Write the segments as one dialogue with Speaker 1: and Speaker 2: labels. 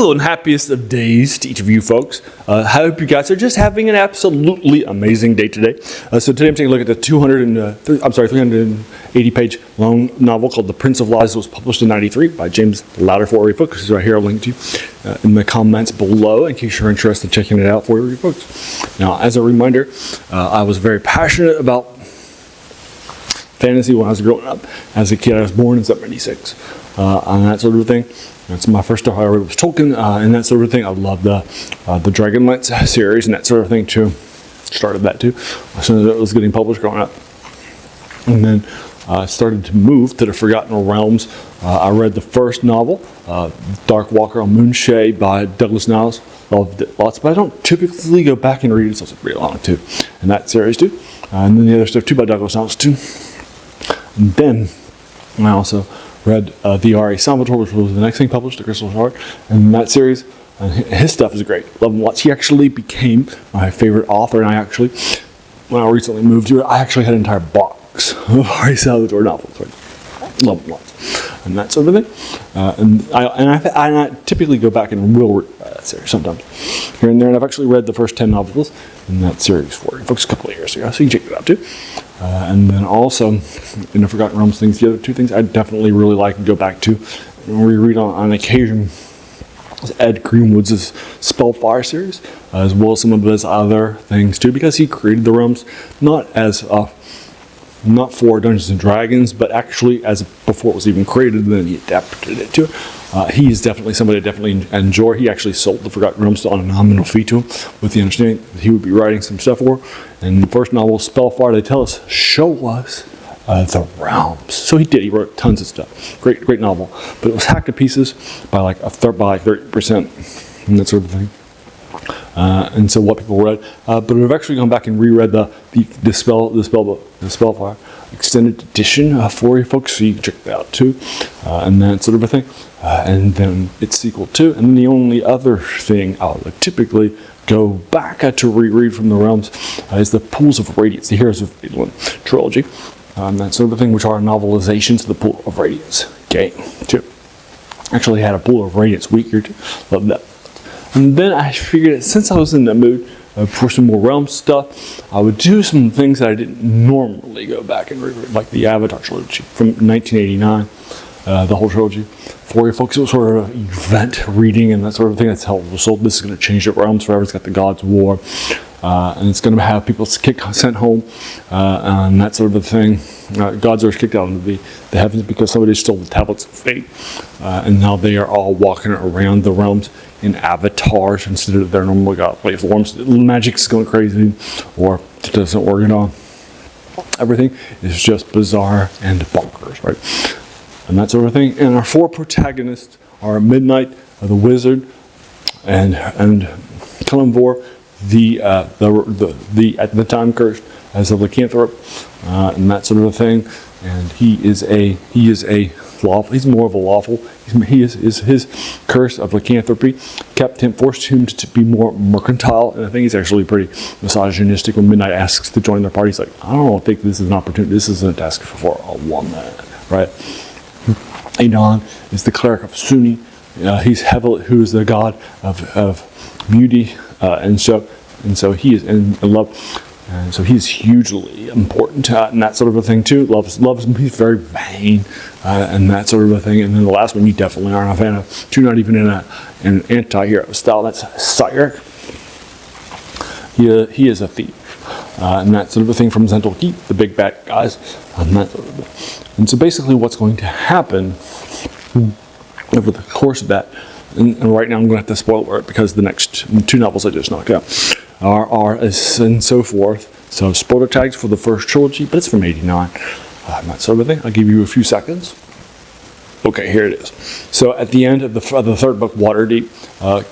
Speaker 1: Hello and happiest of days to each of you folks. I hope you guys are just having an absolutely amazing day today. So today I'm taking a look at the 380-page long novel called The Prince of Lies. It was published in '93 by James Lowder for your folks. This is right here. I'll link to you in the comments below in case you're interested in checking it out for your folks. Now, as a reminder, I was very passionate about fantasy when I was growing up. As a kid, I was born in 76 and that sort of thing. That's my first stuff I read was Tolkien and that sort of thing. I loved the Dragonlance series and that sort of thing too. Started that too as soon as it was getting published growing up. And then I started to move to the Forgotten Realms. I read the first novel, Dark Walker on Moonshade by Douglas Niles. Loved it lots, but I don't typically go back and read it, so it's pretty long too. And that series too. And then the other stuff too by Douglas Niles too. And then I also read the R.A. Salvatore, which was the next thing published, The Crystal Heart, and that series, his stuff is great. Love him lots. He actually became my favorite author, and I actually, when I recently moved to it, I actually had an entire box of R.A. Salvatore novels. Right? Love him lots, and that sort of thing. And I typically go back and will read that series sometimes here and there, and I've actually read the first 10 novels in that series for you folks a couple of years ago, so you can check it out too. And then also, in the Forgotten Realms things, the other two things I definitely really like and go back to and reread on occasion is Ed Greenwood's Spellfire series, as well as some of his other things too, because he created the realms not for Dungeons and Dragons, but actually as before it was even created, and then he adapted it to it. He is definitely somebody I definitely enjoy. He actually sold the Forgotten Realms on a nominal fee to him, with the understanding that he would be writing some stuff for. And the first novel, Spellfire, they tell us, show us the realms. So he did. He wrote tons of stuff. Great novel, but it was hacked to pieces by like 30% and that sort of thing. And so what people read, but we've actually gone back and reread the Spellfire extended edition for you folks, so you can check that out too, and that sort of a thing. And then its sequel too. And then the only other thing I would typically go back to reread from the realms is the Pools of Radiance, the Heroes of England trilogy, that sort of thing, which are novelizations of the Pool of Radiance game too. Actually had a Pool of Radiance week here too. Love that. And then I figured that since I was in the mood for some more realm stuff, I would do some things that I didn't normally go back and reread, like the Avatar trilogy from 1989, the whole trilogy. For you folks, it was sort of event reading and that sort of thing. That's how it was sold. This is going to change the realms forever. It's got the Gods' War, and it's going to have people sent home, and that sort of a thing. Gods are kicked out into the heavens because somebody stole the tablets of fate, and now they are all walking around the realms in avatars instead of their normal godly forms. Magic's going crazy, or it doesn't work at all. Everything is just bizarre and bonkers, right? And that sort of thing. And our four protagonists are Midnight, the Wizard, and Kelemvor, the at the time cursed as a lycanthrope, and that sort of a thing. And he's more of a lawful. His curse of lycanthropy forced him to be more mercantile, and I think he's actually pretty misogynistic. When Midnight asks to join their party, he's like, I don't think this is an opportunity. This isn't a task for a woman, right? Adon is the cleric of Sunni. Who's the god of beauty, and so he is in love. And so he's hugely important and that sort of a thing too. Loves him. He's very vain and that sort of a thing. And then the last one you definitely aren't a fan of. You're not even in an anti-hero style. That's Cyric. He is a thief and that sort of a thing from Zental Keep, the big bad guys, and that sort of thing. And so basically, what's going to happen over the course of that, and right now I'm going to have to spoil it because the next two novels I just knocked out are and so forth. So spoiler tags for the first trilogy, but it's from '89. That sort of thing. I'll give you a few seconds. Okay, here it is. So at the end of the third book, Waterdeep,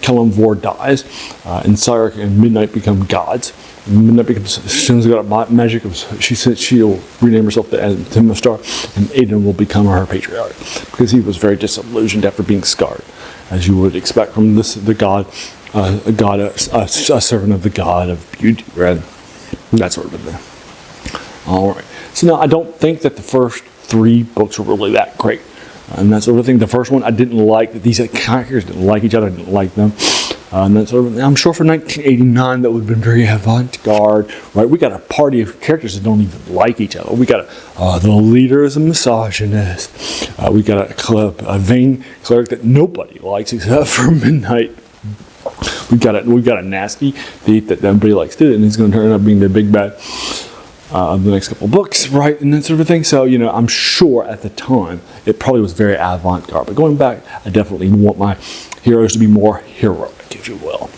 Speaker 1: Kelemvor dies, and Cyric and Midnight become gods. Midnight becomes, as soon as they got magic, she said she'll rename herself to Themyscira, and Aiden will become her patriarch because he was very disillusioned after being scarred, as you would expect from a servant of the god of beauty, right? That sort of thing. All right. So now I don't think that the first three books were really that great. and that sort of thing. The first one I didn't like. These characters didn't like each other. I didn't like them. And that sort of, I'm sure for 1989 that would have been very avant-garde, right? We got a party of characters that don't even like each other. We got the leader is a misogynist. We got a vain cleric that nobody likes except for Midnight. We got a nasty thief that everybody likes too, and he's going to turn out being the big bad of the next couple of books, right, and that sort of thing. So, I'm sure at the time it probably was very avant-garde. But going back, I definitely want my heroes to be more heroic, if you will,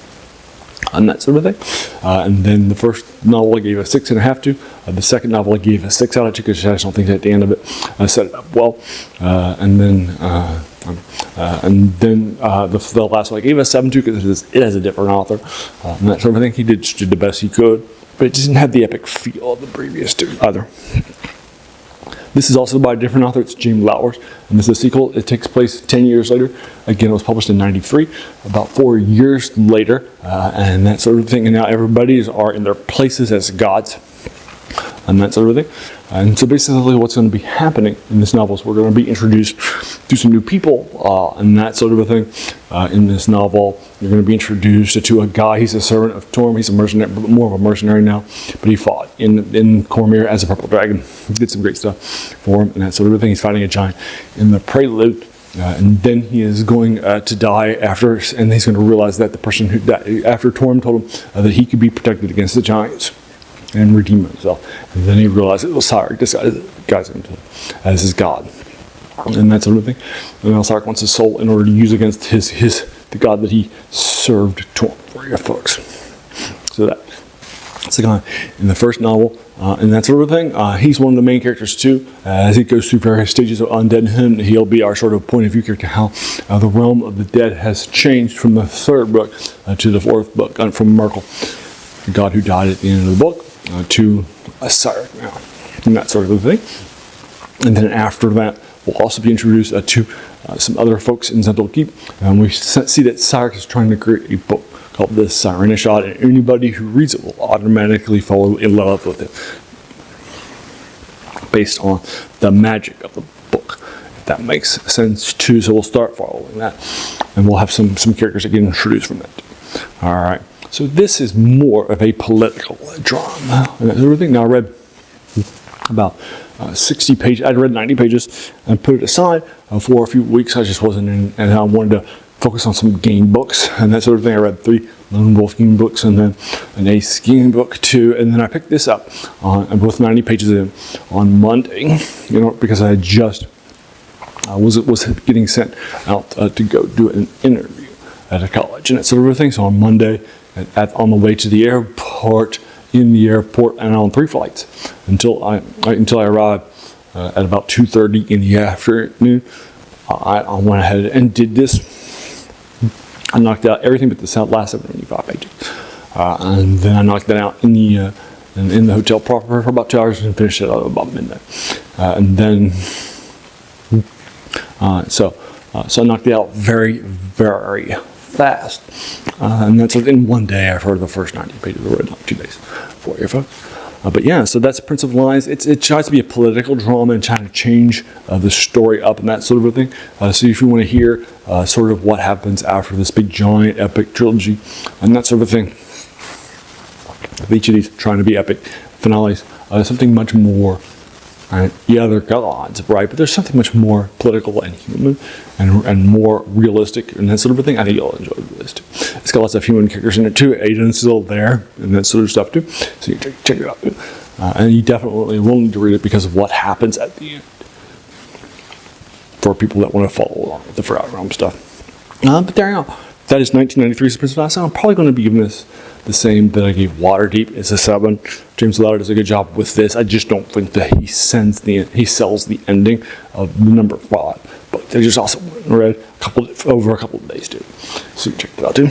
Speaker 1: and that sort of thing. And then the first novel I gave a 6.5 to. The second novel I gave a 6 out of 2 because I just don't think at the end of it I set it up well. And then the last one I gave a 7 to because it has a different author, and that sort of thing. He did the best he could, but it doesn't have the epic feel of the previous two either. This is also by a different author. It's James Lowder, and this is a sequel. It takes place 10 years later. Again, it was published in '93, about 4 years later, and that sort of thing. And now everybody are in their places as gods, and that sort of thing. And so basically what's going to be happening in this novel is we're going to be introduced to some new people, and that sort of a thing. In this novel, you're going to be introduced to a guy. He's a servant of Torm. He's a mercenary, more of a mercenary now, but he fought in Cormyr as a purple dragon. He did some great stuff for him, and that sort of thing. He's fighting a giant in the Prelude. And then he is going to die after, and he's going to realize that the person who died after Torm told him that he could be protected against the giants and redeem himself. And then he realized it was Cyrek disguised himself as his god, and that sort of thing. And now Cyrek wants his soul in order to use against the god that he served Torm for you folks. So that's the guy in the first novel, and that sort of thing. He's one of the main characters too. As he goes through various stages of undeadhood, he'll be our sort of point of view character. How the realm of the dead has changed from the third book to the fourth book, from Merkel, the god who died at the end of the book, to a Cyrek now, and that sort of thing. And then after that, we'll also be introduced to some other folks in Zendel Keep, and we see that Cyrek is trying to create a book called the Sirenishad, and anybody who reads it will automatically fall in love with it based on the magic of the book, if that makes sense too. So we'll start following that, and we'll have some characters that get introduced from that. All right. So this is more of a political drama and that sort of thing. Now I read about 60 pages. I'd read 90 pages and put it aside for a few weeks. I just wasn't in, and I wanted to focus on some game books and that sort of thing. I read 3 Lone Wolf game books and then an Ace game book too. And then I picked this up and both 90 pages in on Monday, because I had just was getting sent out to go do an interview at a college and that sort of thing. So on Monday, on the way to the airport, in the airport, and on 3 flights until I arrived at about 2:30 in the afternoon. I went ahead and did this. I knocked out everything but the last 75 pages, and then I knocked that out in the hotel proper for about 2 hours and finished it at about midnight. And then so I knocked it out very, very fast, and that's in one day. I've heard the first 90 pages. I read in like 2 days for you folks. But yeah, so that's Prince of Lies. It tries to be a political drama and trying to change the story up and that sort of a thing. So if you want to hear sort of what happens after this big giant epic trilogy and that sort of thing, each of these trying to be epic finales, something much more. Yeah, they're gods, right? But there's something much more political and human and more realistic and that sort of a thing. I think you'll enjoy this too. It's got lots of human characters in it too. Aiden's still there and that sort of stuff too. So you check it out too. And you definitely will need to read it because of what happens at the end for people that want to follow along with the Forgotten Realm stuff. But there you go. That is 1993's Prince of Lies. I'm probably going to be giving this the same that I gave Waterdeep. It's a 7. James Lowder does a good job with this. I just don't think that he sells the ending of the number 5. But they just also read over a couple of days too. So you check that out too.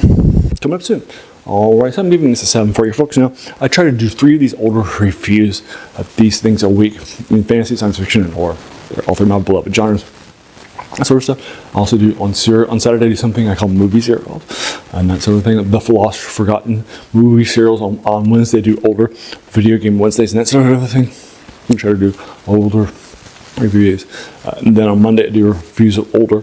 Speaker 1: Coming up soon. Alright, so I'm giving this a 7 for you folks now. I try to do 3 of these older reviews of these things a week in fantasy, science fiction, and horror. They're all 3 of my beloved genres. That sort of stuff. I also do on Saturday I do something I call movie serials and that sort of thing. The Philosopher's Forgotten movie serials on Wednesday. I do older video game Wednesdays and that sort of thing. I try to do older reviews. And then on Monday, I do reviews of older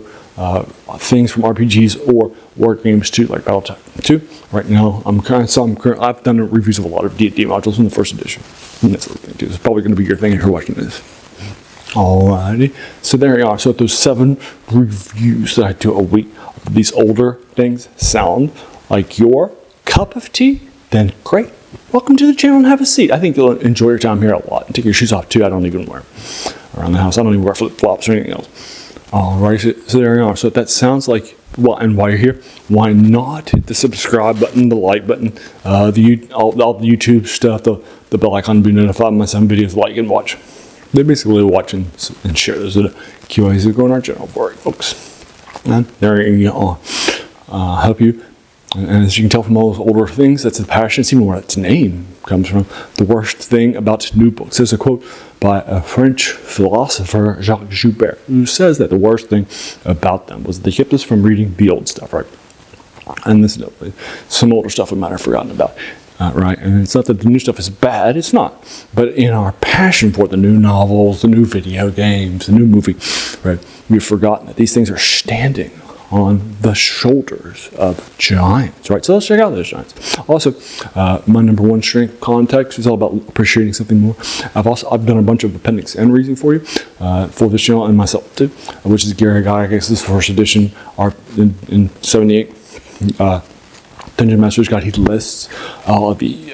Speaker 1: things from RPGs or war games too, like Battletech 2. Right now, I've done reviews of a lot of D&D modules in the first edition. And that's the thing too. It's probably going to be your thing if you're watching this. Alrighty, so there you are. So those 7 reviews that I do a week of these older things sound like your cup of tea, then great. Welcome to the channel and have a seat. I think you'll enjoy your time here a lot. And take your shoes off too. I don't even wear them around the house. I don't even wear flip-flops or anything else. Alright, so there you are. So if that sounds like, well, and while you're here, why not hit the subscribe button, the like button, all the YouTube stuff, the bell icon to be notified when I send videos, like and watch. They basically watch and share those QAs that go on our channel for it, folks. And there you go. Help you. And as you can tell from all those older things, that's the passion. It's even where its name comes from. The worst thing about new books. There's a quote by a French philosopher, Jacques Joubert, who says that the worst thing about them was they kept us from reading the old stuff, right? And this is some older stuff we might have forgotten about. Right, and it's not that the new stuff is bad, it's not. But in our passion for the new novels, the new video games, the new movie, right, we've forgotten that these things are standing on the shoulders of giants, right? So let's check out those giants. Also, my number 1 strength, context, is all about appreciating something more. I've done a bunch of appendix and reading for you, for this channel and myself too, which is Gary Gygax's first edition in 78. Dungeon Master's Guide. He lists all of the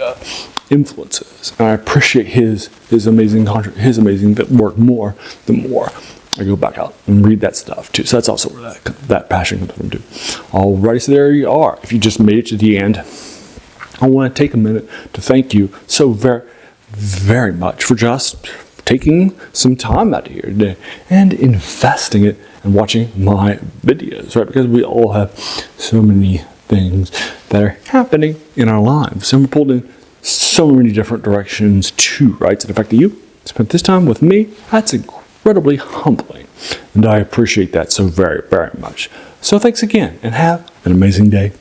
Speaker 1: influences, and I appreciate his amazing work more the more I go back out and read that stuff too. So that's also where that passion comes from too. Alrighty, so there you are. If you just made it to the end, I want to take a minute to thank you so very, very much for just taking some time out of here today and investing it and watching my videos, right? Because we all have so many things that are happening in our lives, and we're pulled in so many different directions too, right? So the fact that you spent this time with me, that's incredibly humbling, and I appreciate that so very, very much. So thanks again, and have an amazing day.